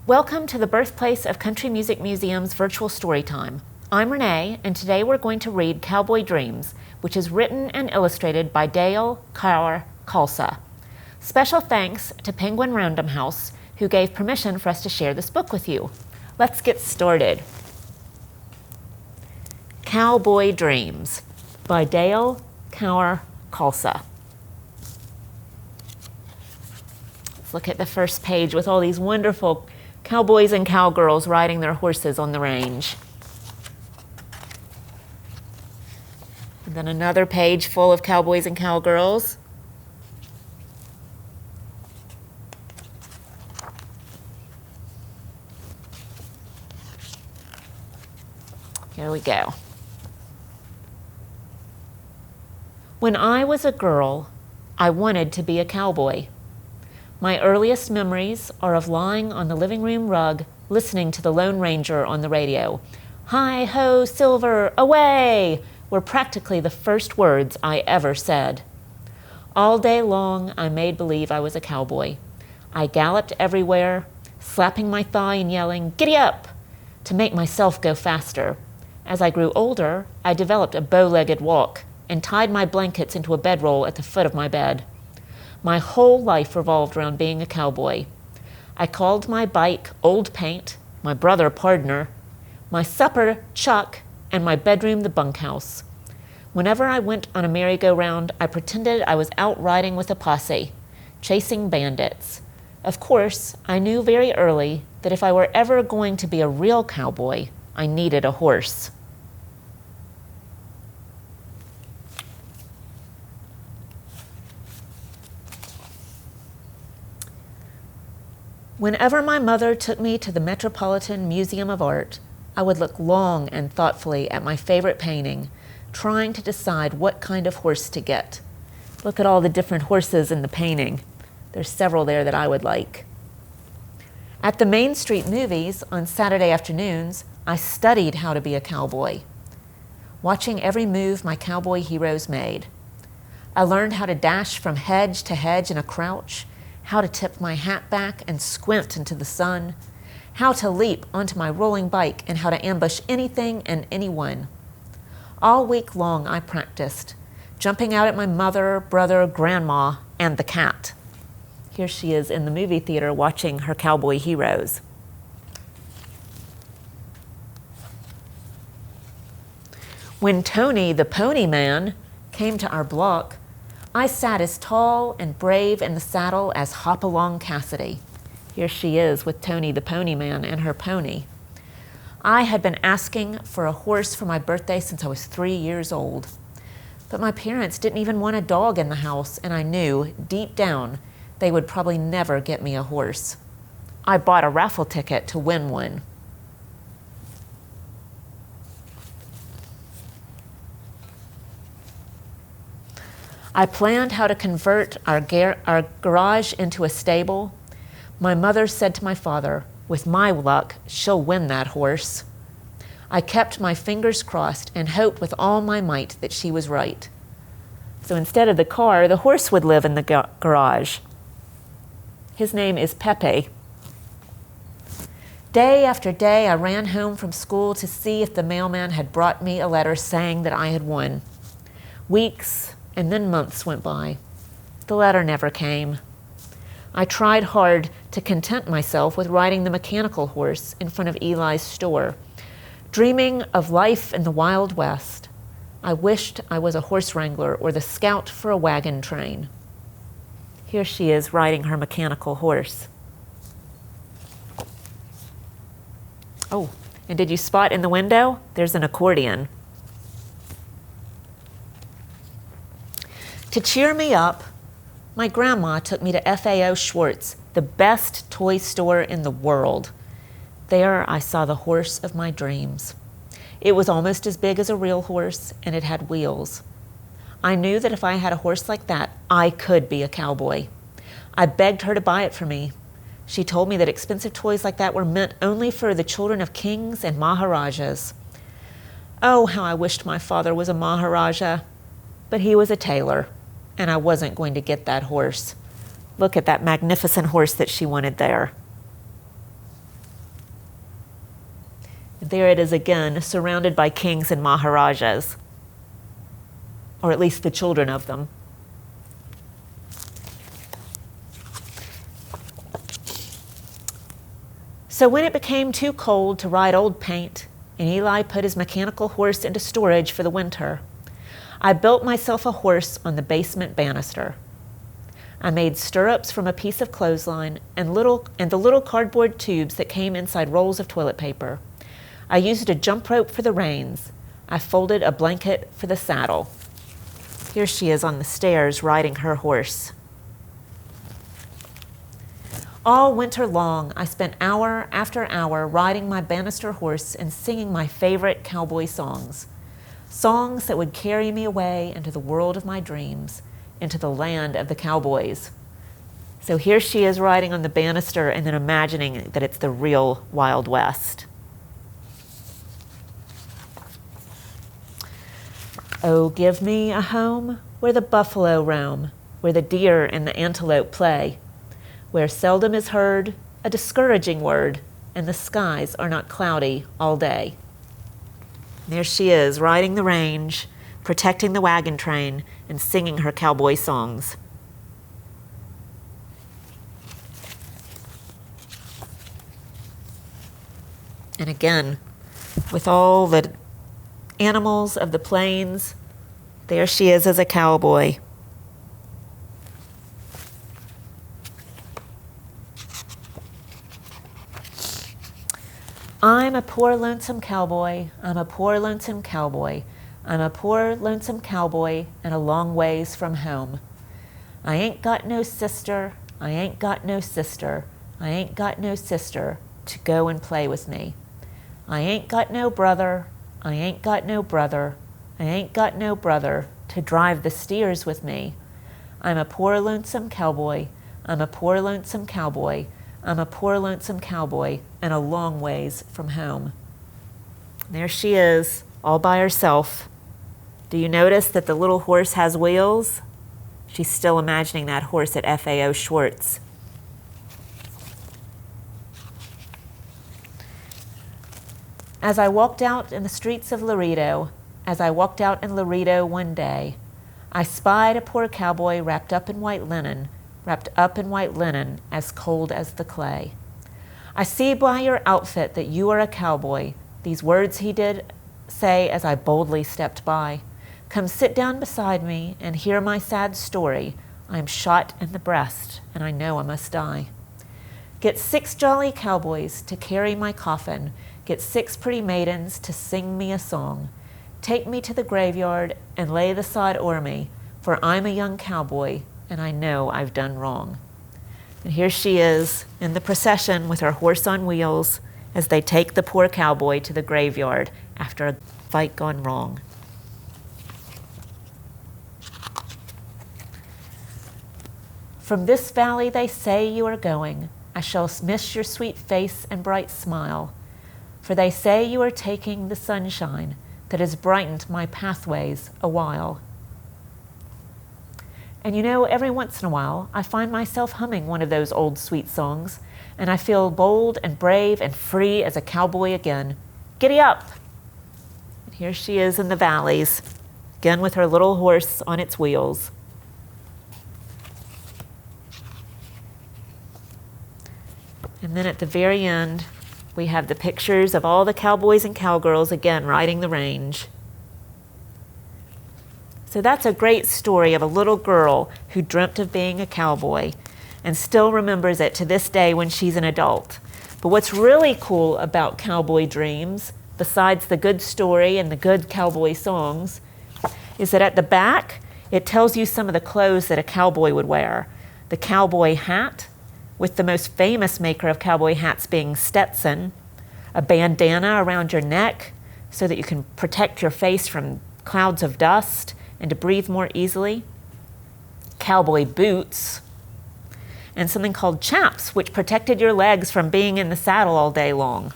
Welcome to the birthplace of Country Music Museum's virtual story time. I'm Renee, and today we're going to read Cowboy Dreams, which is written and illustrated by Dale Kalsa. Special thanks to Penguin Random House, who gave permission for us to share this book with you. Let's get started. Cowboy Dreams by Dale Kalsa. Let's look at the first page with all these wonderful cowboys and cowgirls riding their horses on the range. And then another page full of cowboys and cowgirls. Here we go. When I was a girl, I wanted to be a cowboy. My earliest memories are of lying on the living room rug, listening to the Lone Ranger on the radio. "Hi-ho, Silver, away!" were practically the first words I ever said. All day long, I made believe I was a cowboy. I galloped everywhere, slapping my thigh and yelling, "Giddy up!" to make myself go faster. As I grew older, I developed a bow-legged walk and tied my blankets into a bedroll at the foot of my bed. My whole life revolved around being a cowboy. I called my bike Old Paint, my brother Pardner, my supper Chuck, and my bedroom the bunkhouse. Whenever I went on a merry-go-round, I pretended I was out riding with a posse, chasing bandits. Of course, I knew very early that if I were ever going to be a real cowboy, I needed a horse. Whenever my mother took me to the Metropolitan Museum of Art, I would look long and thoughtfully at my favorite painting, trying to decide what kind of horse to get. Look at all the different horses in the painting. There's several there that I would like. At the Main Street movies on Saturday afternoons, I studied how to be a cowboy, watching every move my cowboy heroes made. I learned how to dash from hedge to hedge in a crouch, how to tip my hat back and squint into the sun, how to leap onto my rolling bike, and how to ambush anything and anyone. All week long I practiced, jumping out at my mother, brother, grandma, and the cat. Here she is in the movie theater watching her cowboy heroes. When Tony the Pony Man came to our block, I sat as tall and brave in the saddle as Hop-Along Cassidy. Here she is with Tony the Pony Man and her pony. I had been asking for a horse for my birthday since I was 3 years old. But my parents didn't even want a dog in the house, and I knew, deep down, they would probably never get me a horse. I bought a raffle ticket to win one. I planned how to convert our garage into a stable. My mother said to my father, "With my luck, she'll win that horse." I kept my fingers crossed and hoped with all my might that she was right. So instead of the car, the horse would live in the garage. His name is Pepe. Day after day, I ran home from school to see if the mailman had brought me a letter saying that I had won. Weeks and then months went by. The letter never came. I tried hard to content myself with riding the mechanical horse in front of Eli's store, dreaming of life in the Wild West. I wished I was a horse wrangler or the scout for a wagon train. Here she is riding her mechanical horse. Oh, and did you spot in the window? There's an accordion. To cheer me up, my grandma took me to FAO Schwartz, the best toy store in the world. There I saw the horse of my dreams. It was almost as big as a real horse, and it had wheels. I knew that if I had a horse like that, I could be a cowboy. I begged her to buy it for me. She told me that expensive toys like that were meant only for the children of kings and maharajas. Oh, how I wished my father was a maharaja, but he was a tailor, and I wasn't going to get that horse. Look at that magnificent horse that she wanted there. There it is again, surrounded by kings and maharajas, or at least the children of them. So when it became too cold to ride old paint, and Eli put his mechanical horse into storage for the winter, I built myself a horse on the basement banister. I made stirrups from a piece of clothesline and the little cardboard tubes that came inside rolls of toilet paper. I used a jump rope for the reins. I folded a blanket for the saddle. Here she is on the stairs riding her horse. All winter long, I spent hour after hour riding my banister horse and singing my favorite cowboy songs. Songs that would carry me away into the world of my dreams, into the land of the cowboys. So here she is riding on the banister and then imagining that it's the real Wild West. Oh, give me a home where the buffalo roam, where the deer and the antelope play, where seldom is heard a discouraging word, and the skies are not cloudy all day. There she is, riding the range, protecting the wagon train, and singing her cowboy songs. And again, with all the animals of the plains, there she is as a cowboy. I'm a poor lonesome cowboy, I'm a poor lonesome cowboy, I'm a poor lonesome cowboy and a long ways from home. I ain't got no sister, I ain't got no sister, I ain't got no sister to go and play with me. I ain't got no brother, I ain't got no brother, I ain't got no brother to drive the steers with me. I'm a poor lonesome cowboy, I'm a poor lonesome cowboy, I'm a poor lonesome cowboy and a long ways from home. There she is, all by herself. Do you notice that the little horse has wheels? She's still imagining that horse at FAO Schwartz. As I walked out in the streets of Laredo, as I walked out in Laredo one day, I spied a poor cowboy wrapped up in white linen as cold as the clay. I see by your outfit that you are a cowboy. These words he did say as I boldly stepped by. Come sit down beside me and hear my sad story. I am shot in the breast and I know I must die. Get 6 jolly cowboys to carry my coffin. Get 6 pretty maidens to sing me a song. Take me to the graveyard and lay the sod o'er me, for I'm a young cowboy and I know I've done wrong. And here she is in the procession with her horse on wheels as they take the poor cowboy to the graveyard after a fight gone wrong. From this valley they say you are going. I shall miss your sweet face and bright smile, for they say you are taking the sunshine that has brightened my pathways a while. And you know, every once in a while, I find myself humming one of those old sweet songs, and I feel bold and brave and free as a cowboy again. Giddy up! And here she is in the valleys, again with her little horse on its wheels. And then at the very end, we have the pictures of all the cowboys and cowgirls again riding the range. So that's a great story of a little girl who dreamt of being a cowboy and still remembers it to this day when she's an adult. But what's really cool about cowboy dreams, besides the good story and the good cowboy songs, is that at the back, it tells you some of the clothes that a cowboy would wear. The cowboy hat, with the most famous maker of cowboy hats being Stetson, a bandana around your neck so that you can protect your face from clouds of dust and to breathe more easily, cowboy boots, and something called chaps, which protected your legs from being in the saddle all day long.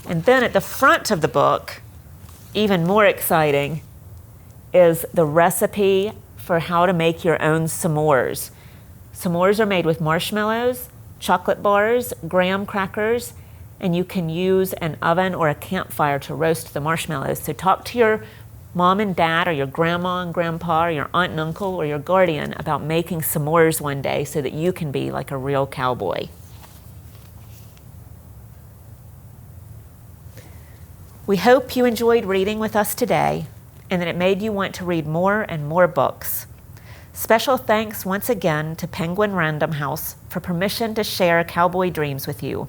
And then at the front of the book, even more exciting, is the recipe for how to make your own s'mores. S'mores are made with marshmallows, chocolate bars, graham crackers, and you can use an oven or a campfire to roast the marshmallows. So talk to your mom and dad, or your grandma and grandpa, or your aunt and uncle, or your guardian about making s'mores one day so that you can be like a real cowboy. We hope you enjoyed reading with us today and that it made you want to read more and more books. Special thanks once again to Penguin Random House for permission to share Cowboy Dreams with you.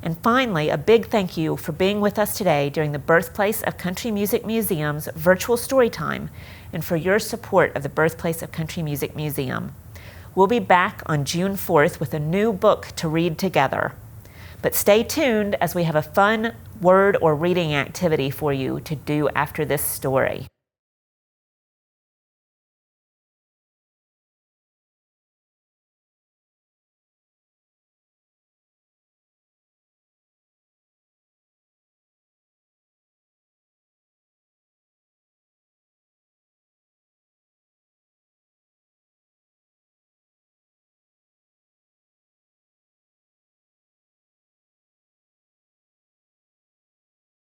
And finally, a big thank you for being with us today during the Birthplace of Country Music Museum's virtual Storytime and for your support of the Birthplace of Country Music Museum. We'll be back on June 4th with a new book to read together. But stay tuned as we have a fun word or reading activity for you to do after this story.